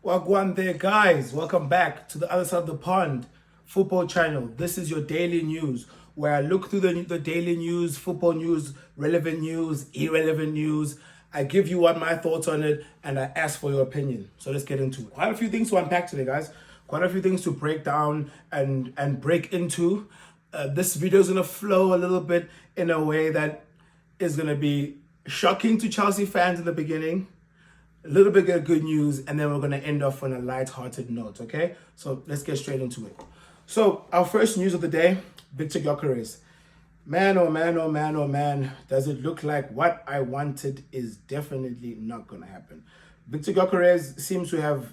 Wagwan there, guys. Welcome back to the other side of the pond football channel. This is your daily news where I look through the daily news, football news, relevant news, irrelevant news. I give you what my thoughts on it and I ask for your opinion. So let's get into it. Quite a few things to unpack today, guys. Quite a few things to break down and break into. This video is going to flow a little bit in a way that is going to be shocking to Chelsea fans in the beginning. A little bit of good news, and then we're going to end off on a light-hearted note, okay? So let's get straight into it. So our first news of the day, Victor Gyökeres. Man, oh man, oh man, oh man, does it look like what I wanted is definitely not going to happen. Victor Gyökeres seems to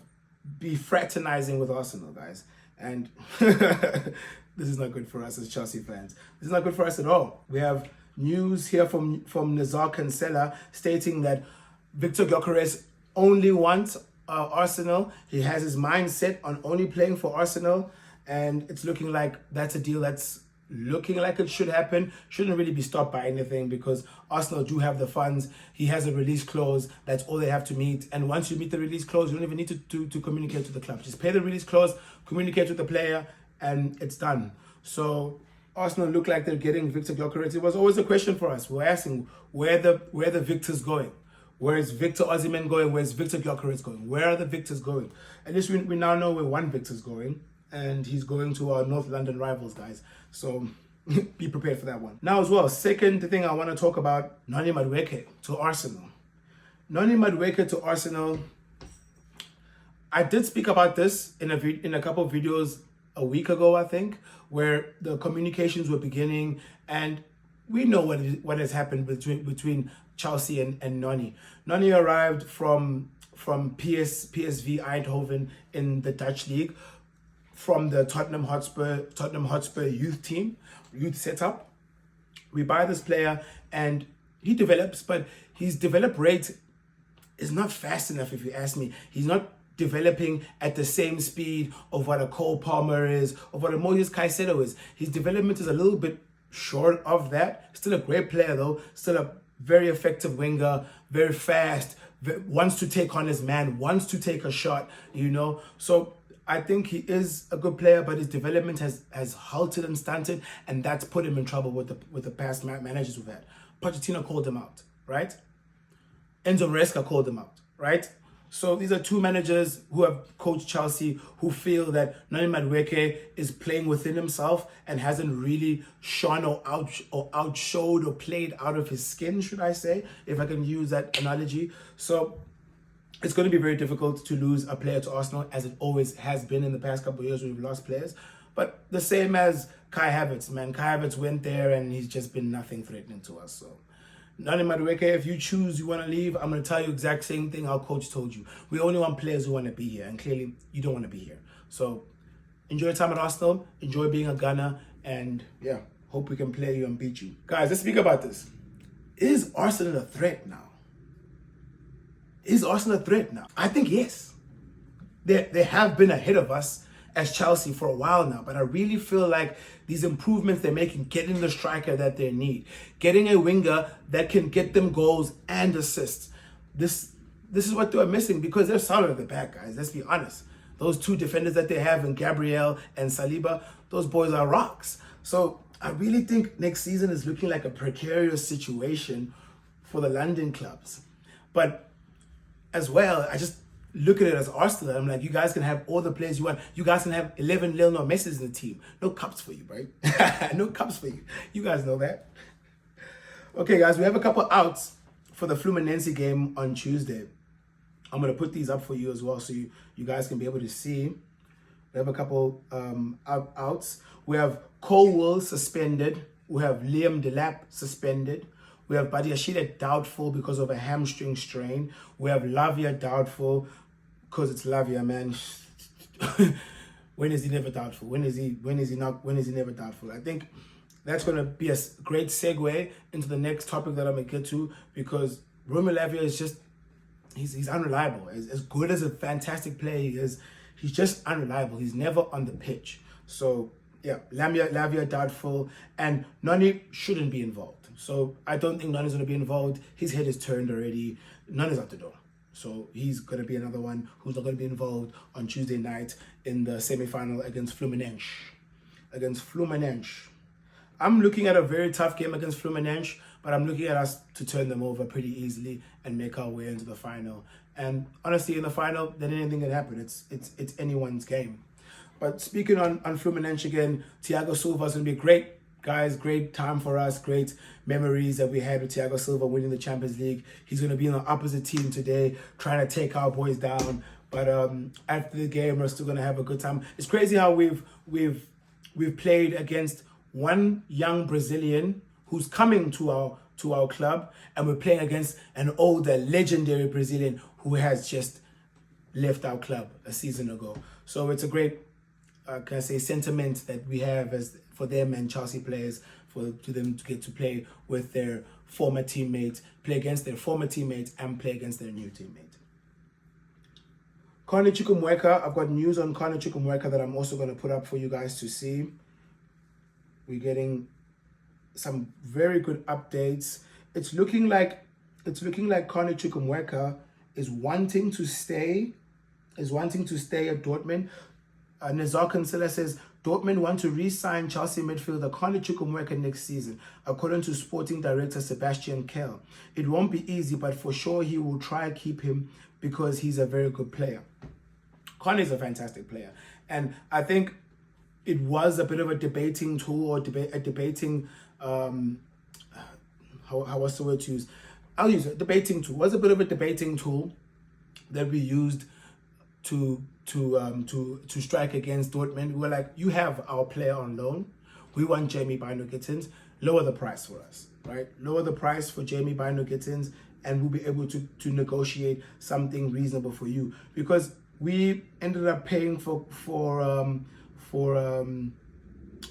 be fraternizing with Arsenal, guys. And this is not good for us as Chelsea fans. This is not good for us at all. We have news here from Nazar Cancela stating that Victor Gyökeres only wants Arsenal. He has his mind set on only playing for Arsenal, and it's looking like that's a deal that's looking like it should happen. Shouldn't really be stopped by anything because Arsenal do have the funds. He has a release clause. That's all they have to meet. And once you meet the release clause, you don't even need to communicate to the club. Just pay the release clause, communicate with the player, and it's done. So Arsenal look like they're getting Victor Gyökeres. It was always a question for us. We're asking where the Victor's going. Where is Victor Osimhen going? Where's Victor Gyökeres going? Where are the Victors going? At least we now know where one Victor's going, and he's going to our North London rivals, guys. So be prepared for that one. Now as well, second thing I want to talk about, Noni Madueke to Arsenal. Noni Madueke to Arsenal. I did speak about this in a couple of videos a week ago, I think, where the communications were beginning, and we know what has happened between Chelsea and Noni. Noni arrived from PSV Eindhoven in the Dutch league, from the Tottenham Hotspur youth setup. We buy this player and he develops, but his develop rate is not fast enough, if you ask me. He's not developing at the same speed of what a Cole Palmer is, of what a Moises Caicedo is. His development is a little bit short of that. Still a great player though, still a very effective winger, very fast, wants to take on his man, wants to take a shot, you know. So I think he is a good player, but his development has halted and stunted, and that's put him in trouble with the past managers we've had. Pochettino called him out, right? Enzo Maresca called him out, right? So these are two managers who have coached Chelsea who feel that Noni Madueke is playing within himself and hasn't really shone or outshowed or played out of his skin, should I say, if I can use that analogy. So it's going to be very difficult to lose a player to Arsenal, as it always has been in the past couple of years when we've lost players. But the same as Kai Havertz, man. Kai Havertz went there and he's just been nothing threatening to us. So Noni Madueke, if you choose you want to leave, I'm going to tell you exact same thing our coach told you. We only want players who want to be here, and clearly you don't want to be here. So enjoy your time at Arsenal, enjoy being a Gunner, and yeah, hope we can play you and beat you. Guys, let's speak about this. Is Arsenal a threat now? Is Arsenal a threat now? I think yes. They have been ahead of us as Chelsea for a while now, but I really feel like these improvements they're making, getting the striker that they need, getting a winger that can get them goals and assists. This is what they are missing, because they're solid at the back, guys. Let's be honest. Those two defenders that they have in Gabriel and Saliba, those boys are rocks. So I really think next season is looking like a precarious situation for the London clubs. But as well, I just look at it as Arsenal. I'm like, you guys can have all the players you want. You guys can have 11 Lionel Messi's in the team. No cups for you, right? No cups for you. You guys know that. Okay, guys, we have a couple outs for the Fluminense game on Tuesday. I'm going to put these up for you as well so you guys can be able to see. We have a couple outs. We have Colwell suspended. We have Liam Delap suspended. We have Badiashile doubtful because of a hamstring strain. We have Lavia doubtful because it's Lavia, man. When is he never doubtful? When is he never doubtful? I think that's going to be a great segue into the next topic that I'm going to get to, because Romelu Lavia is just, he's unreliable. As good as a fantastic player he is, he's just unreliable. He's never on the pitch. So yeah, Lavia doubtful, and Noni shouldn't be involved. So I don't think Noni's going to be involved. His head is turned already. Noni's out the door. So he's going to be another one who's not going to be involved on Tuesday night in the semi-final against Fluminense. I'm looking at a very tough game against Fluminense, but I'm looking at us to turn them over pretty easily and make our way into the final. And honestly, in the final, then anything can happen. It's anyone's game. But speaking on Fluminense again, Thiago Silva is going to be great. Guys, great time for us, great memories that we had with Thiago Silva winning the Champions League. He's going to be on the opposite team today, trying to take our boys down. But after the game, we're still going to have a good time. It's crazy how we've played against one young Brazilian who's coming to our club, and we're playing against an older, legendary Brazilian who has just left our club a season ago. So it's a great, can I say, sentiment that we have as for them and Chelsea players, to them to get to play with their former teammates, play against their former teammates, and play against their new teammate. Noni I've got news on Noni that I'm also going to put up for you guys to see. We're getting some very good updates. It's looking like Noni is wanting to stay at Dortmund. Nazar Kansela says Dortmund want to re-sign Chelsea midfielder Noni Chukwuemeka next season, according to sporting director Sebastian Kehl. It won't be easy, but for sure he will try to keep him because he's a very good player. Noni is a fantastic player, and I think it was a bit of a debating tool, or debating what's the word to use? I'll use it. Debating tool was a bit of a debating tool that we used to strike against Dortmund. We were like, you have our player on loan. We want Jamie Bino-Gittins. Lower the price for us, right? Lower the price for Jamie Bino-Gittins, and we'll be able to negotiate something reasonable for you, because we ended up paying for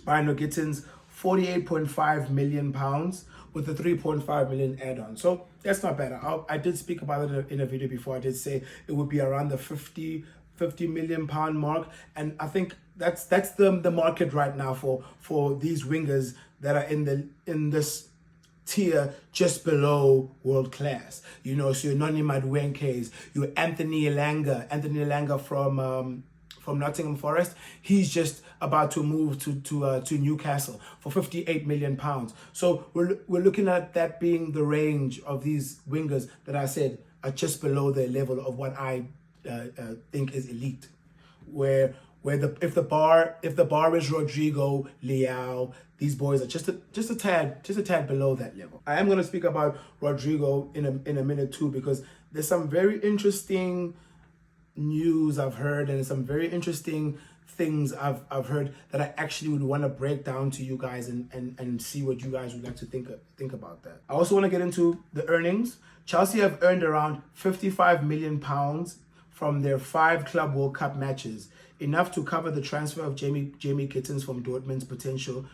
Bino-Gittins £48.5 million with a 3.5 million add-on. So that's not bad. I did speak about it in a video before. I did say it would be around the 50 million pound mark, and I think that's the market right now for these wingers that are in this tier just below world class. You know, so your Noni Maduenkes, your Anthony Elanga from Nottingham Forest. He's just about to move to Newcastle for £58 million. So we're looking at that being the range of these wingers that I said are just below the level of what I think is elite. Where if the bar is Rodrigo, Leao, these boys are just a tad below that level. I am going to speak about Rodrigo in a minute too, because there's some very interesting news I've heard, and some very interesting things I've heard that I actually would want to break down to you guys and see what you guys would like to think about that. I also want to get into the earnings. Chelsea have earned around £55 million from their 5 Club World Cup matches, enough to cover the transfer of Jamie Gittins from Dortmund's potential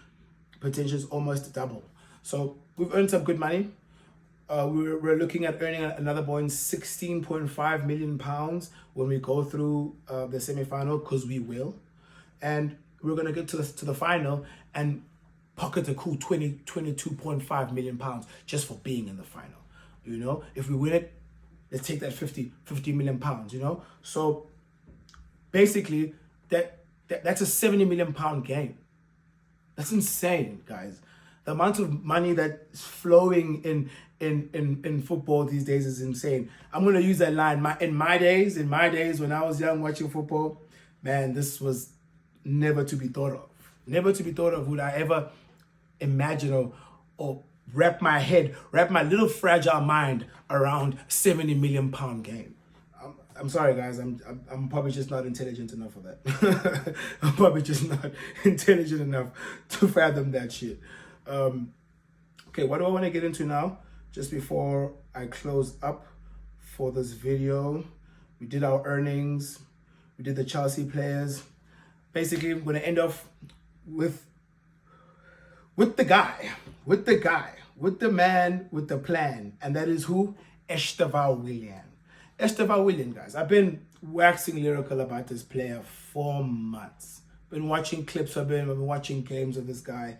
is almost double. So we've earned some good money. We're looking at earning another point £16.5 million when we go through the semi-final, because we will, and we're gonna get to the final and pocket a cool £22.5 million just for being in the final. You know, if we win it, let's take that 50 million pounds. You know, so basically that's a £70 million game. That's insane, guys. The amount of money that's flowing in football these days is insane. I'm gonna use that line. In my days when I was young watching football, man, this was never to be thought of. Never to be thought of would I ever imagine or wrap my little fragile mind around £70 million game. I'm sorry, guys. I'm probably just not intelligent enough for that. I'm probably just not intelligent enough to fathom that shit. Okay, what do I want to get into now? Just before I close up for this video, we did our earnings. We did the Chelsea players. Basically, I'm going to end off with the man with the plan, and that is who? Esteval Willian. Esteval Willian, guys. I've been waxing lyrical about this player for months. Been watching clips of him. I've been watching games of this guy.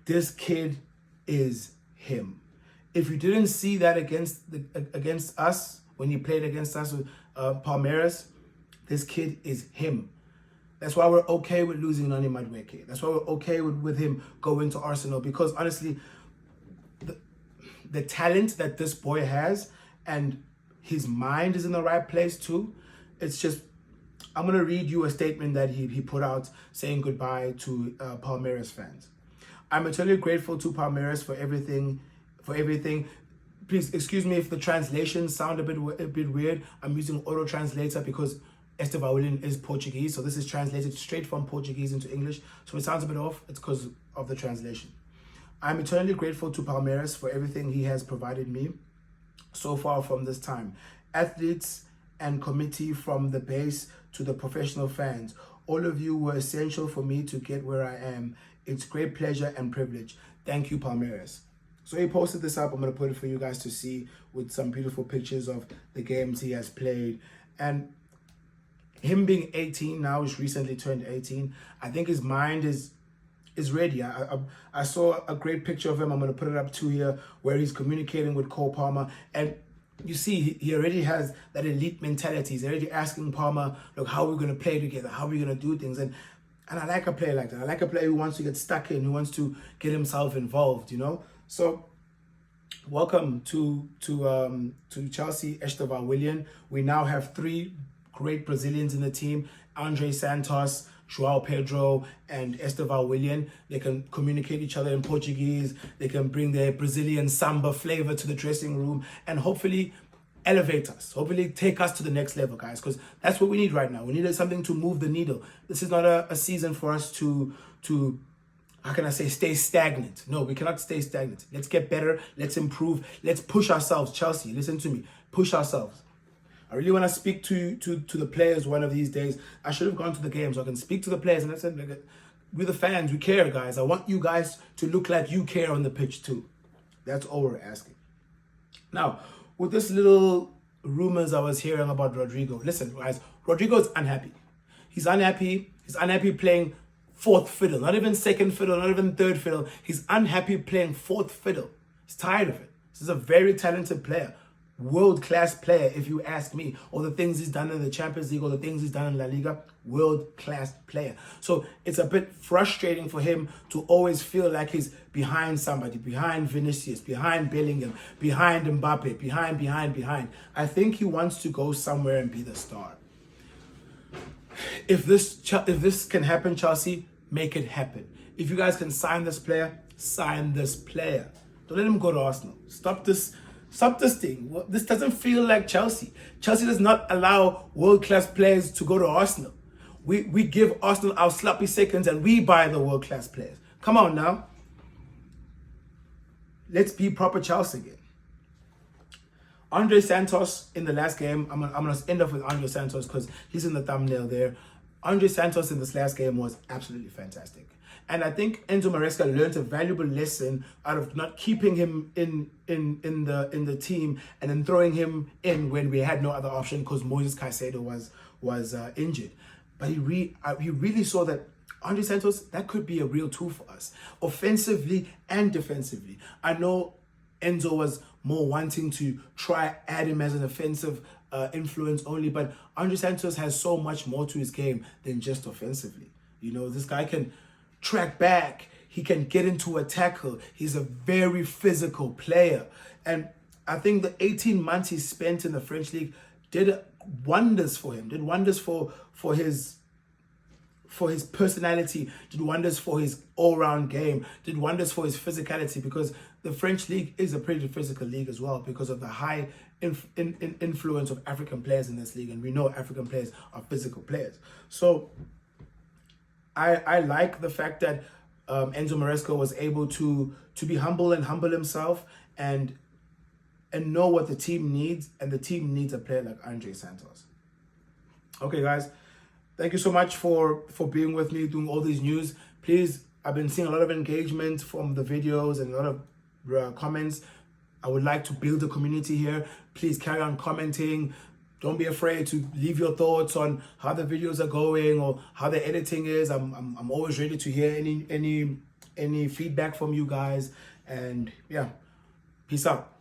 This kid is him. If you didn't see that against us when he played against us with Palmeiras. This kid is him. That's why we're okay with losing Noni Madueke. That's why we're okay with him going to Arsenal, because honestly, the talent that this boy has, and his mind is in the right place too. It's just, I'm going to read you a statement that he put out saying goodbye to Palmeiras fans. I'm eternally grateful to Palmeiras for everything. Please excuse me if the translations sound a bit weird. I'm using auto translator because Esteban Willian is Portuguese, so this is translated straight from Portuguese into English. So it sounds a bit off. It's because of the translation. I'm eternally grateful to Palmeiras for everything he has provided me so far from this time. Athletes and committee, from the base to the professional fans, all of you were essential for me to get where I am. It's great pleasure and privilege. Thank you, Palmeiras. So he posted this up. I'm going to put it for you guys to see with some beautiful pictures of the games he has played. And him being 18 now, he's recently turned 18. I think his mind is ready. I saw a great picture of him. I'm going to put it up too here, where he's communicating with Cole Palmer. And you see, he already has that elite mentality. He's already asking Palmer, look, how are we going to play together? How are we going to do things? And I like a player like that. I like a player who wants to get stuck in, who wants to get himself involved, you know? So welcome to Chelsea, Esteban Willian. We now have 3 great Brazilians in the team: Andre Santos, João Pedro, and Esteban Willian. They can communicate each other in Portuguese. They can bring their Brazilian samba flavor to the dressing room and hopefully elevate us, hopefully take us to the next level, guys, because that's what we need right now. We need something to move the needle. This is not a season for us to how can I say, stay stagnant. No, we cannot stay stagnant. Let's get better. Let's improve. Let's push ourselves. Chelsea, listen to me. Push ourselves. I really want to speak to the players one of these days. I should have gone to the game so I can speak to the players. And I said, we're the fans. We care, guys. I want you guys to look like you care on the pitch too. That's all we're asking. Now, with this little rumors I was hearing about Rodrigo. Listen, guys, Rodrigo's unhappy. He's unhappy. He's unhappy playing fourth fiddle. Not even second fiddle, not even third fiddle. He's unhappy playing fourth fiddle. He's tired of it. This is a very talented player. World-class player, if you ask me. All the things he's done in the Champions League, all the things he's done in La Liga, world-class player. So it's a bit frustrating for him to always feel like he's behind somebody, behind Vinicius, behind Bellingham, behind Mbappe, behind. I think he wants to go somewhere and be the star. If this can happen, Chelsea, make it happen. If you guys can sign this player, sign this player. Don't let him go to Arsenal. Stop this thing. This doesn't feel like Chelsea. Chelsea does not allow world-class players to go to Arsenal. We give Arsenal our sloppy seconds and we buy the world-class players. Come on now. Let's be proper Chelsea again. Andre Santos in the last game, I'm gonna end off with Andre Santos because he's in the thumbnail there. Andre Santos in this last game was absolutely fantastic. And I think Enzo Maresca learned a valuable lesson out of not keeping him in the team and then throwing him in when we had no other option because Moises Caicedo was injured. But he really saw that Andre Santos, that could be a real tool for us, offensively and defensively. I know Enzo was more wanting to try add him as an offensive influence only, but Andre Santos has so much more to his game than just offensively. You know, this guy can track back. He can get into a tackle. He's a very physical player. And I think the 18 months he spent in the French league did wonders for him, did wonders for his personality, did wonders for his all-round game, did wonders for his physicality, because the French league is a pretty physical league as well because of the high influence of African players in this league. And we know African players are physical players. So I like the fact that Enzo Maresca was able to be humble and humble himself and know what the team needs, and the team needs a player like Andre Santos. Okay, guys, thank you so much for being with me, doing all these news. Please, I've been seeing a lot of engagement from the videos and a lot of comments. I would like to build a community here. Please carry on commenting. Don't be afraid to leave your thoughts on how the videos are going or how the editing is. I'm always ready to hear any feedback from you guys. And yeah, peace out.